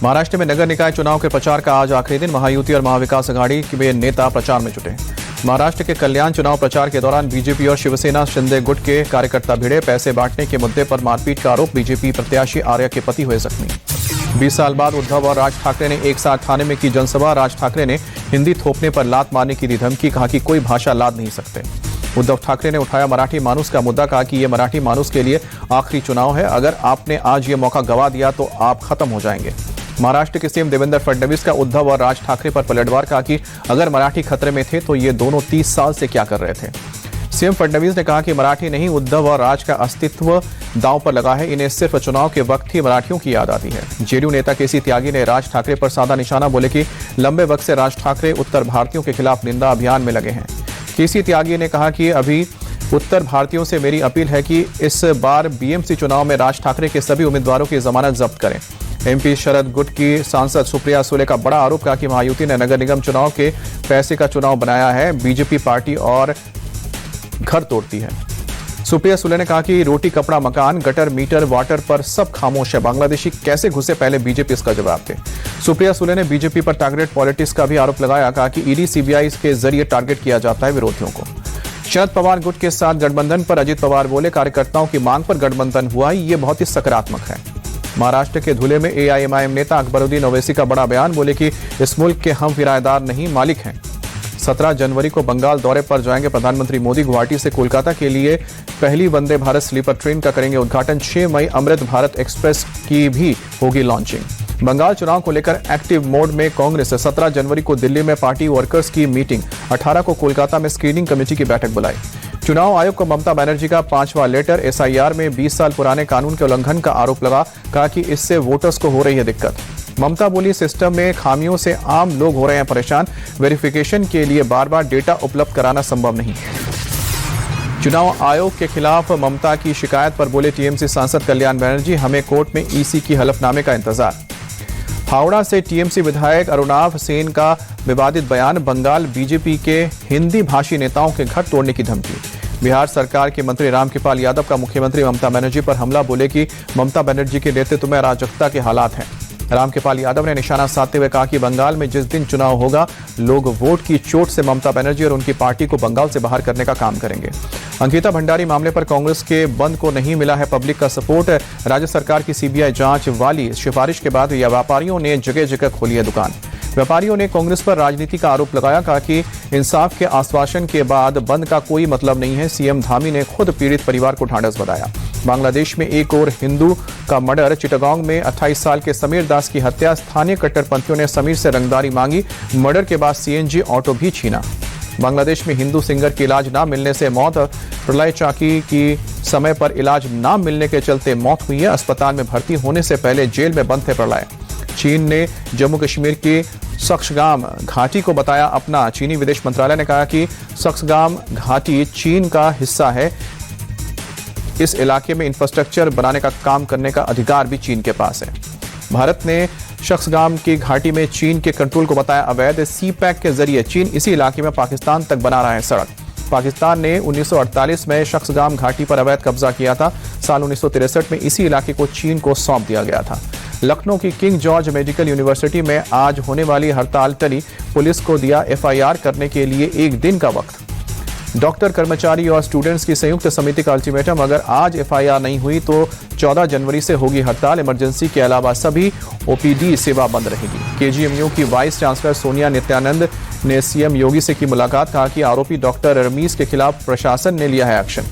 महाराष्ट्र में नगर निकाय चुनाव के प्रचार का आज आखिरी दिन। महायुति और महाविकास आघाड़ी के नेता प्रचार में जुटे। महाराष्ट्र के कल्याण चुनाव प्रचार के दौरान बीजेपी और शिवसेना शिंदे गुट के कार्यकर्ता भिड़े। पैसे बांटने के मुद्दे पर मारपीट का आरोप। बीजेपी प्रत्याशी आर्या के पति हुए जख्मी। 20 साल बाद उद्धव और राज ठाकरे ने एक साथ थाने में की जनसभा। राज ठाकरे ने हिंदी थोपने पर लात मारने की दी धमकी। कहा कि कोई भाषा लाद नहीं सकते। उद्धव ठाकरे ने उठाया मराठी मानुस का मुद्दा। कहा कि यह मराठी मानुस के लिए आखिरी चुनाव है। अगर आपने आज ये मौका गंवा दिया तो आप खत्म हो जाएंगे। महाराष्ट्र के सीएम देवेंद्र फडणवीस का उद्धव और राज ठाकरे पर पलटवार। कहा कि अगर मराठी खतरे में थे तो ये दोनों 30 साल से क्या कर रहे थे। सीएम फडणवीस ने कहा कि मराठी नहीं, उद्धव और राज का अस्तित्व दांव पर लगा है। इन्हें सिर्फ चुनाव के वक्त ही मराठियों की याद आती है। जेडीयू नेता केसी त्यागी ने राज ठाकरे पर साधा निशाना। बोले कि लंबे वक्त से राज ठाकरे उत्तर भारतीयों के खिलाफ निंदा अभियान में लगे हैं। केसी त्यागी ने कहा कि अभी उत्तर भारतीयों से मेरी अपील है कि इस बार बीएमसी चुनाव में राज ठाकरे के सभी उम्मीदवारों की जमानत जब्त करें। एमपी शरद गुट की सांसद सुप्रिया सुले का बड़ा आरोप। कहा कि महायुति ने नगर निगम चुनाव के पैसे का चुनाव बनाया है। बीजेपी पार्टी और घर तोड़ती है। सुप्रिया सुले ने कहा कि रोटी कपड़ा मकान गटर मीटर वाटर पर सब खामोश है। बांग्लादेशी कैसे घुसे, पहले बीजेपी इसका जवाब दे। सुप्रिया सुले ने बीजेपी पर टारगेट पॉलिटिक्स का भी आरोप लगाया। कहा कि ईडी सीबीआई के जरिए टारगेट किया जाता है विरोधियों को। शरद पवार गुट के साथ गठबंधन पर अजित पवार बोले कार्यकर्ताओं की मांग पर गठबंधन हुआ, ये बहुत ही सकारात्मक है। महाराष्ट्र के धुले में एआईएमआईएम नेता अकबरुद्दीन ओवैसी का बड़ा बयान। बोले कि इस मुल्क के हम किराएदार नहीं मालिक हैं। 17 जनवरी को बंगाल दौरे पर जाएंगे प्रधानमंत्री मोदी। गुवाहाटी से कोलकाता के लिए पहली वंदे भारत स्लीपर ट्रेन का करेंगे उद्घाटन। 6 मई अमृत भारत एक्सप्रेस की भी होगी लॉन्चिंग। बंगाल चुनाव को लेकर एक्टिव मोड में कांग्रेस। 17 जनवरी को दिल्ली में पार्टी वर्कर्स की मीटिंग। 18 को कोलकाता में स्क्रीनिंग कमेटी की बैठक बुलाई। चुनाव आयोग को ममता बनर्जी का 5वां लेटर। एसआईआर में 20 साल पुराने कानून के उल्लंघन का आरोप लगा। कहा कि इससे वोटर्स को हो रही है दिक्कत। ममता बोली सिस्टम में खामियों से आम लोग हो रहे हैं परेशान। वेरिफिकेशन के लिए बार बार डेटा उपलब्ध कराना संभव नहीं। चुनाव आयोग के खिलाफ ममता की शिकायत पर बोले टीएमसी सांसद कल्याण बनर्जी, हमें कोर्ट में ईसी की हलफनामे का इंतजार। हावड़ा से टीएमसी विधायक अरुणाव सेन का विवादित बयान। बंगाल बीजेपी के हिंदी भाषी नेताओं के घर तोड़ने की धमकी। बिहार सरकार के मंत्री रामकृपाल यादव का मुख्यमंत्री ममता बनर्जी पर हमला। बोले कि ममता बनर्जी के नेतृत्व में अराजकता के हालात हैं। रामकृपाल यादव ने निशाना साधते हुए कहा कि बंगाल में जिस दिन चुनाव होगा लोग वोट की चोट से ममता बनर्जी और उनकी पार्टी को बंगाल से बाहर करने का काम करेंगे। अंकिता भंडारी मामले पर कांग्रेस के बंद को नहीं मिला है पब्लिक का सपोर्ट। राज्य सरकार की सीबीआई जांच वाली सिफारिश के बाद व्यापारियों ने जगह जगह खोली है दुकान। व्यापारियों ने कांग्रेस पर राजनीति का आरोप लगाया। कहा कि इंसाफ के आश्वासन के बाद बंद का कोई मतलब नहीं है। सीएम धामी ने खुद पीड़ित परिवार को ढांढस बंधाया। बांग्लादेश में एक और हिंदू का मर्डर। चिटागोंग में 28 साल के समीर दास की हत्या। स्थानीय कट्टरपंथियों ने समीर से रंगदारी मांगी। मर्डर के बाद सीएनजी ऑटो भी छीना। बांग्लादेश में हिंदू सिंगर की इलाज न मिलने से मौत। प्रलय चाकी की समय पर इलाज न मिलने के चलते मौत हुई है। अस्पताल में भर्ती होने से पहले जेल में बंद थे प्रलय। चीन ने जम्मू कश्मीर की सक्सगाम घाटी को बताया अपना। चीनी विदेश मंत्रालय ने कहा कि सक्सगाम घाटी चीन का हिस्सा है। इस इलाके में इंफ्रास्ट्रक्चर बनाने का काम करने का अधिकार भी चीन के पास है। भारत ने सक्सगाम की घाटी में चीन के कंट्रोल को बताया अवैध। सी पैक के जरिए चीन इसी इलाके में पाकिस्तान तक बना रहा है सड़क। पाकिस्तान ने 1948 में सक्सगाम घाटी पर अवैध कब्जा किया था। साल 1963 में इसी इलाके को चीन को सौंप दिया गया था। लखनऊ की किंग जॉर्ज मेडिकल यूनिवर्सिटी में आज होने वाली हड़ताल टली। पुलिस को दिया एफआईआर करने के लिए 1 दिन का वक्त। डॉक्टर, कर्मचारी और स्टूडेंट्स की संयुक्त समिति का अल्टीमेटम। अगर आज एफआईआर नहीं हुई तो 14 जनवरी से होगी हड़ताल। इमरजेंसी के अलावा सभी ओपीडी सेवा बंद रहेगी। केजीएमयू की वाइस चांसलर सोनिया नित्यानंद ने सीएम योगी से की मुलाकात। कहा कि आरोपी डॉक्टर रमीज के खिलाफ प्रशासन ने लिया है एक्शन।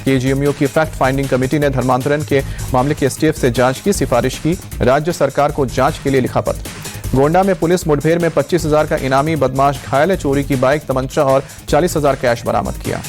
केजीएमयू की फैक्ट फाइंडिंग कमेटी ने धर्मांतरण के मामले की एसटीएफ से जांच की सिफारिश की। राज्य सरकार को जांच के लिए लिखा पत्र। गोंडा में पुलिस मुठभेड़ में 25,000 का इनामी बदमाश घायल। चोरी की बाइक, तमंचा और 40,000 कैश बरामद किया।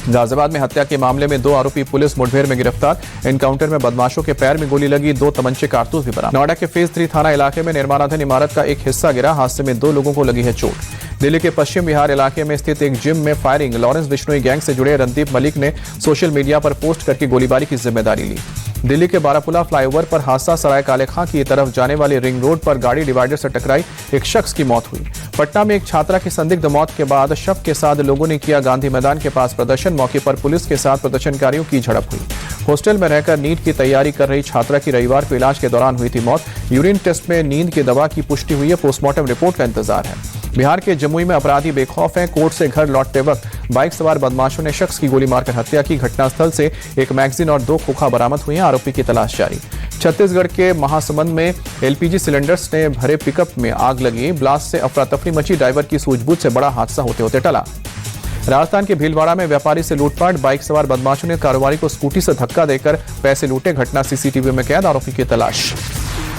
गाजियाबाद में हत्या के मामले में 2 आरोपी पुलिस मुठभेड़ में गिरफ्तार। एनकाउंटर में बदमाशों के पैर में गोली लगी। 2 तमंचे कारतूस भी बरामद। नोएडा के फेज 3 थाना इलाके में निर्माणाधीन इमारत का एक हिस्सा गिरा। हादसे में 2 लोगों को लगी है चोट। दिल्ली के पश्चिम बिहार इलाके में स्थित एक जिम में फायरिंग। लॉरेंस बिश्नोई गैंग से जुड़े रणदीप मलिक ने सोशल मीडिया पर पोस्ट करके गोलीबारी की जिम्मेदारी ली। दिल्ली के बारापुला फ्लाईओवर पर हादसा। सराय काले खां की तरफ जाने वाली रिंग रोड पर गाड़ी डिवाइडर से टकराई, एक शख्स की मौत हुई। पटना में एक छात्रा की संदिग्ध मौत के बाद शव के साथ लोगों ने किया गांधी मैदान के पास प्रदर्शन। मौके पर पुलिस के साथ प्रदर्शनकारियों की झड़प हुई। हॉस्टल में रहकर नीट की तैयारी कर रही छात्रा की रविवार को इलाज के दौरान हुई थी मौत। यूरिन टेस्ट में नींद की दवा की पुष्टि हुई है। पोस्टमार्टम रिपोर्ट का इंतजार है। बिहार के जमुई में अपराधी बेखौफ हैं। कोर्ट से घर लौटते वक्त बाइक सवार बदमाशों ने शख्स की गोली मारकर हत्या की। घटनास्थल से एक मैगजीन और 2 खोखा बरामद हुए हैं। आरोपी की तलाश जारी। छत्तीसगढ़ के महासमुंद में एलपीजी सिलेंडर्स ने भरे पिकअप में आग लगी। ब्लास्ट से अफरा तफरी मची। ड्राइवर की सूझबूझ से बड़ा हादसा होते होते टला। राजस्थान के भीलवाड़ा में व्यापारी से लूटपाट। बाइक सवार बदमाशों ने कारोबारी को स्कूटी से धक्का देकर पैसे लूटे। घटना सीसीटीवी में कैद। आरोपी की तलाश।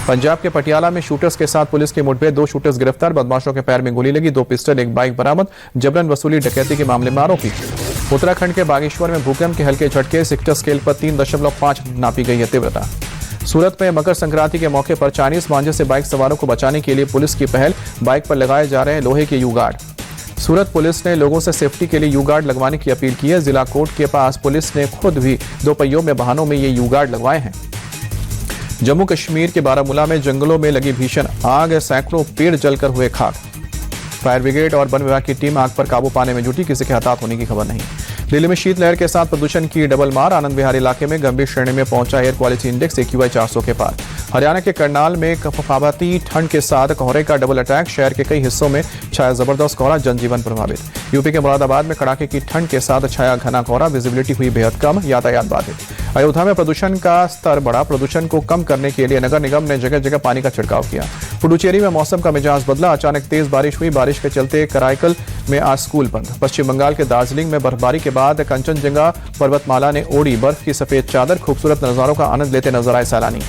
पंजाब के पटियाला में शूटर्स के साथ पुलिस की मुठभेड़। 2 शूटर्स गिरफ्तार। बदमाशों के पैर में गोली लगी। 2 पिस्टल, 1 बाइक बरामद। जबरन वसूली डकैती के मामले में आरोपी। उत्तराखंड के बागेश्वर में भूकंप के हल्के झटके। रिक्टर स्केल पर 3.5 नापी गई है तीव्रता। सूरत में मकर संक्रांति के मौके पर चाइनीज मांझे से बाइक सवारों को बचाने के लिए पुलिस की पहल। बाइक पर लगाए जा रहे हैं लोहे के यू गार्ड। सूरत पुलिस ने लोगों से सेफ्टी के लिए यू गार्ड लगवाने की अपील की है। जिला कोर्ट के पास पुलिस ने खुद भी 2 पहियों में वाहनों में ये यू गार्ड लगवाए हैं। जम्मू कश्मीर के बारामूला में जंगलों में लगी भीषण आग। सैकड़ों पेड़ जलकर हुए खाक। फायर ब्रिगेड और वन विभाग की टीम आग पर काबू पाने में जुटी। किसी के हताहत होने की खबर नहीं। दिल्ली में शीतलहर के साथ प्रदूषण की डबल मार। आनंद विहार इलाके में गंभीर श्रेणी में पहुंचा एयर क्वालिटी इंडेक्स AQI 400 के पार। हरियाणा के करनाल में कफावती ठंड के साथ कोहरे का डबल अटैक। शहर के कई हिस्सों में छाया जबरदस्त कोहरा। जनजीवन प्रभावित। यूपी के मुरादाबाद में कड़ाके की ठंड के साथ छाया घना कोहरा। विजिबिलिटी हुई बेहद कम। यातायात बाधित। अयोध्या में प्रदूषण का स्तर बढ़ा। प्रदूषण को कम करने के लिए नगर निगम ने जगह जगह पानी का छिड़काव किया। पुडुचेरी में मौसम का मिजाज बदला। अचानक तेज बारिश हुई। बारिश के चलते कराईकल में आज स्कूल बंद। पश्चिम बंगाल के दार्जिलिंग में बर्फबारी के बाद कंचनजंगा पर्वतमाला ने ओढ़ी बर्फ की सफेद चादर। खूबसूरत नजारों का आनंद लेते नजर आए सैलानी।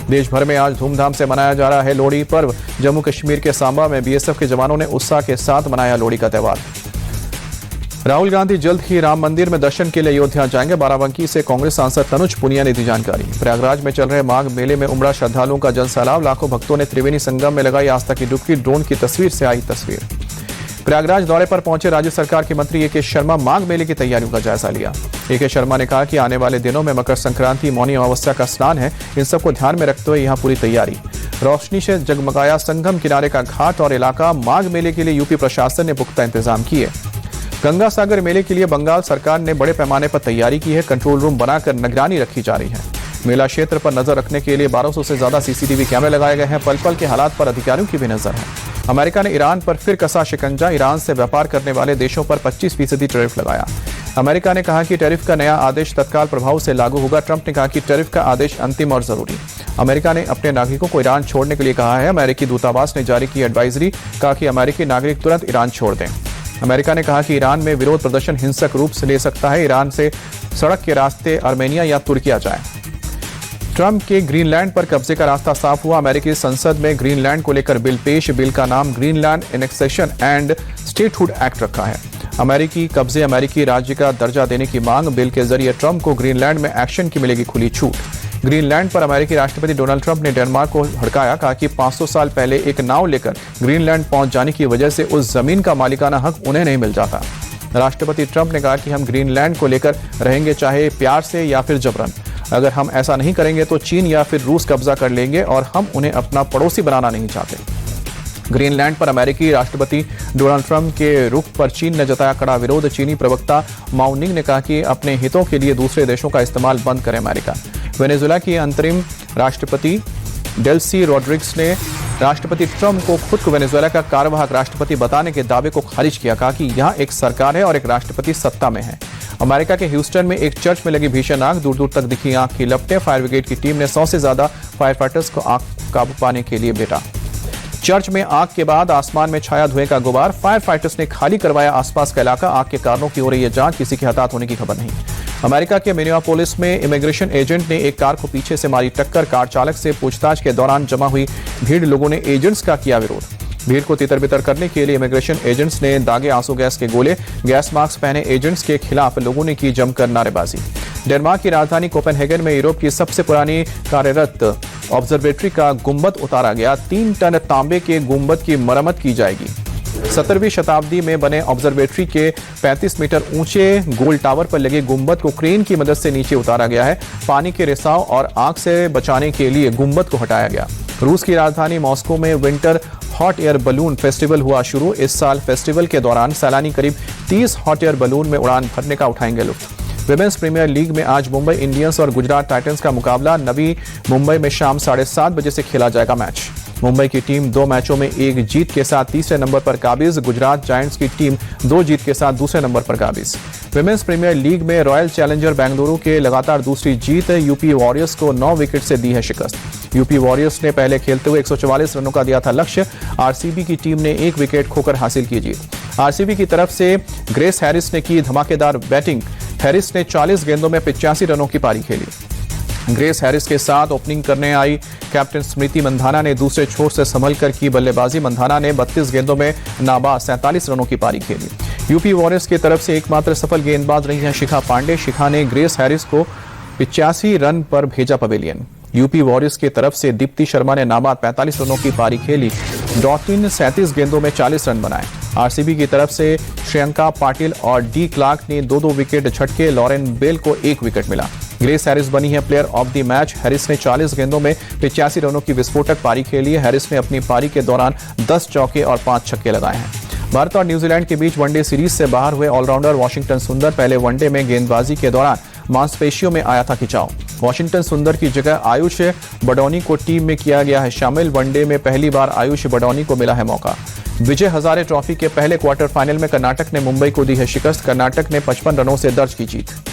देश भर में आज धूमधाम से मनाया जा रहा है लोहड़ी पर्व। जम्मू कश्मीर के सांबा में बीएसएफ के जवानों ने उत्साह के साथ मनाया लोहड़ी का त्यौहार। राहुल गांधी जल्द ही राम मंदिर में दर्शन के लिए अयोध्या जाएंगे। बाराबंकी से कांग्रेस सांसद तनुज पुनिया ने दी जानकारी। प्रयागराज में चल रहे माघ मेले में उमड़ा श्रद्धालुओं का जनसैलाब। लाखों भक्तों ने त्रिवेणी संगम में लगाई आस्था की डुबकी। ड्रोन की तस्वीर से आई तस्वीर। प्रयागराज दौरे पर पहुंचे राज्य सरकार के मंत्री ए.के. शर्मा माघ मेले की तैयारियों का जायजा लिया। ए.के. शर्मा ने कहा कि आने वाले दिनों में मकर संक्रांति, मौनी अमावस्या का स्नान है। इन सबको ध्यान में रखते हुए यहाँ पूरी तैयारी। रोशनी से जगमगाया संगम किनारे का घाट और इलाका। माघ मेले के लिए यूपी प्रशासन ने पुख्ता इंतजाम किए। गंगा सागर मेले के लिए बंगाल सरकार ने बड़े पैमाने पर तैयारी की है। कंट्रोल रूम बनाकर निगरानी रखी जा रही है। मेला क्षेत्र पर नजर रखने के लिए 1200 से ज्यादा सीसीटीवी कैमरे लगाए गए हैं। पल पल के हालात पर अधिकारियों की भी नजर है। अमेरिका ने ईरान पर फिर कसा शिकंजा। ईरान से व्यापार करने वाले देशों पर 25% टैरिफ लगाया। अमेरिका ने कहा कि टैरिफ का नया आदेश तत्काल प्रभाव से लागू होगा। ट्रंप ने कहा कि टैरिफ का आदेश अंतिम और जरूरी। अमेरिका ने अपने नागरिकों को ईरान छोड़ने के लिए कहा है। अमेरिकी दूतावास ने जारी की एडवाइजरी। कहा कि अमेरिकी नागरिक तुरंत ईरान छोड़ दें। अमेरिका ने कहा कि ईरान में विरोध प्रदर्शन हिंसक रूप से ले सकता है। ईरान से सड़क के रास्ते आर्मेनिया या तुर्किया जाए। ट्रंप के ग्रीनलैंड पर कब्जे का रास्ता साफ हुआ। अमेरिकी संसद में ग्रीनलैंड को लेकर बिल पेश। बिल का नाम Greenland annexation and statehood act रखा है। अमेरिकी कब्जे अमेरिकी राज्य का दर्जा देने की मांग। बिल के जरिए ट्रंप को ग्रीनलैंड में एक्शन की मिलेगी खुली छूट। ग्रीनलैंड पर अमेरिकी राष्ट्रपति डोनाल्ड ट्रंप ने डेनमार्क को भड़काया। कहा कि 500 साल पहले एक नाव लेकर ग्रीनलैंड पहुंच जाने की वजह से उस जमीन का मालिकाना हक उन्हें नहीं मिल जाता। राष्ट्रपति ट्रंप ने कहा कि हम ग्रीनलैंड को लेकर रहेंगे, चाहे प्यार से या फिर जबरन। अगर हम ऐसा नहीं करेंगे तो चीन या फिर रूस कब्जा कर लेंगे और हम उन्हें अपना पड़ोसी बनाना नहीं चाहते। ग्रीनलैंड पर अमेरिकी राष्ट्रपति डोनाल्ड ट्रंप के रुख पर चीन ने जताया कड़ा विरोध। चीनी प्रवक्ता माओ निंग ने कहा कि अपने हितों के लिए दूसरे देशों का इस्तेमाल बंद करे अमेरिका। वेनेजुएला की अंतरिम राष्ट्रपति डेल्सी रोड्रिग्स ने राष्ट्रपति ट्रंप को खुद को वेनेजुएला का कार्यवाहक राष्ट्रपति बताने के दावे को खारिज किया। कहा कि यहाँ एक सरकार है और एक राष्ट्रपति सत्ता में है। अमेरिका के ह्यूस्टन में एक चर्च में लगी भीषण आग। दूर दूर तक दिखी आग की लपटें। फायर ब्रिगेड की टीम ने 100 से ज्यादा फायर फाइटर्स को आग काबू पाने के लिए भेजा। चर्च में आग के बाद आसमान में छाया धुएं का गुबार। फायर फाइटर्स ने खाली करवाया आसपास का इलाका। आग के कारणों की हो रही है जांच। किसी के हताहत होने की खबर नहीं। अमेरिका के मिनियापोलिस में इमिग्रेशन एजेंट ने एक कार को पीछे से मारी टक्कर। कार चालक से पूछताछ के दौरान जमा हुई भीड़ लोगों ने एजेंट्स का किया विरोध। भीड़ को तितर-बितर करने के लिए इमिग्रेशन एजेंट्स ने दागे आंसू गैस के गोले। गैस मास्क पहने एजेंट्स के खिलाफ लोगों ने की जमकर नारेबाजी। डेनमार्क की राजधानी कोपेनहेगन में यूरोप की सबसे पुरानी कार्यरत ऑब्जर्वेटरी का गुंबद उतारा गया। 3 टन तांबे के गुंबद की मरम्मत की जाएगी। 17वीं शताब्दी में बने ऑब्जर्वेटरी के 35 मीटर ऊंचे गोल टावर पर लगे गुंबद को क्रेन की मदद से नीचे उतारा गया है। पानी के रिसाव और आग से बचाने के लिए गुंबद को हटाया गया। रूस की राजधानी मॉस्को में winter hot air balloon festival हुआ शुरू। इस साल फेस्टिवल के दौरान सैलानी करीब 30 हॉट एयर बलून में उड़ान भरने का उठाएंगे लुत्फ। विमेंस प्रीमियर लीग में आज मुंबई इंडियंस और गुजरात टाइटंस का मुकाबला नवी मुंबई में शाम 7:30 बजे से खेला जाएगा मैच। मुंबई की टीम 2 मैचों में 1 जीत के साथ तीसरे नंबर पर काबिज। गुजरात जायंट्स की टीम 2 जीत के साथ दूसरे नंबर पर काबिज। विमेंस प्रीमियर लीग में रॉयल चैलेंजर बेंगलुरु के लगातार दूसरी जीत। यूपी वॉरियर्स को 9 विकेट से दी है शिकस्त। यूपी वॉरियर्स ने पहले खेलते हुए 144 रनों का दिया था लक्ष्य। आरसीबी की टीम ने 1 विकेट खोकर हासिल की जीत। आरसीबी की तरफ से ग्रेस हैरिस ने की धमाकेदार बैटिंग। हैरिस ने 40 गेंदों में 85 रनों की पारी खेली। ग्रेस हैरिस के साथ ओपनिंग करने आई कैप्टन स्मृति मंधाना ने दूसरे छोर से संभलकर की बल्लेबाजी। मंधाना ने 32 गेंदों में नाबाद 47 रनों की पारी खेली। यूपी वॉरियर्स की तरफ से एकमात्र सफल गेंदबाज रही हैं शिखा पांडे। शिखा ने ग्रेस हैरिस को 85 रन पर भेजा पवेलियन। यूपी वॉरियर्स की तरफ से दीप्ति शर्मा ने नाबाद 45 रनों की पारी खेली। डॉटिन 37 गेंदों में 40 रन बनाए। आरसीबी की तरफ से श्रेयंका पाटिल और डी क्लार्क ने 2-2 विकेट झटके। लॉरेन बेल को 1 विकेट मिला। ग्रेस हैरिस बनी है player of the match. Harris ने 40 गेंदों में 85 रनों की विस्फोटक पारी खेली है। हैरिस ने अपनी पारी के दौरान 10 चौके और 5 छक्के लगाए हैं। भारत और न्यूजीलैंड के बीच वनडे सीरीज से बाहर हुए ऑलराउंडर वाशिंगटन सुंदर पहले वनडे में गेंदबाजी के दौरान मांसपेशियों में आया था खिंचाव। वाशिंगटन सुंदर की जगह आयुष बडौनी को टीम में किया गया है शामिल। वनडे में पहली बार आयुष बडौनी को मिला है मौका। विजय हजारे ट्रॉफी के पहले क्वार्टर फाइनल में कर्नाटक ने मुंबई को दी है शिकस्त। कर्नाटक ने 55 रनों से दर्ज की जीत।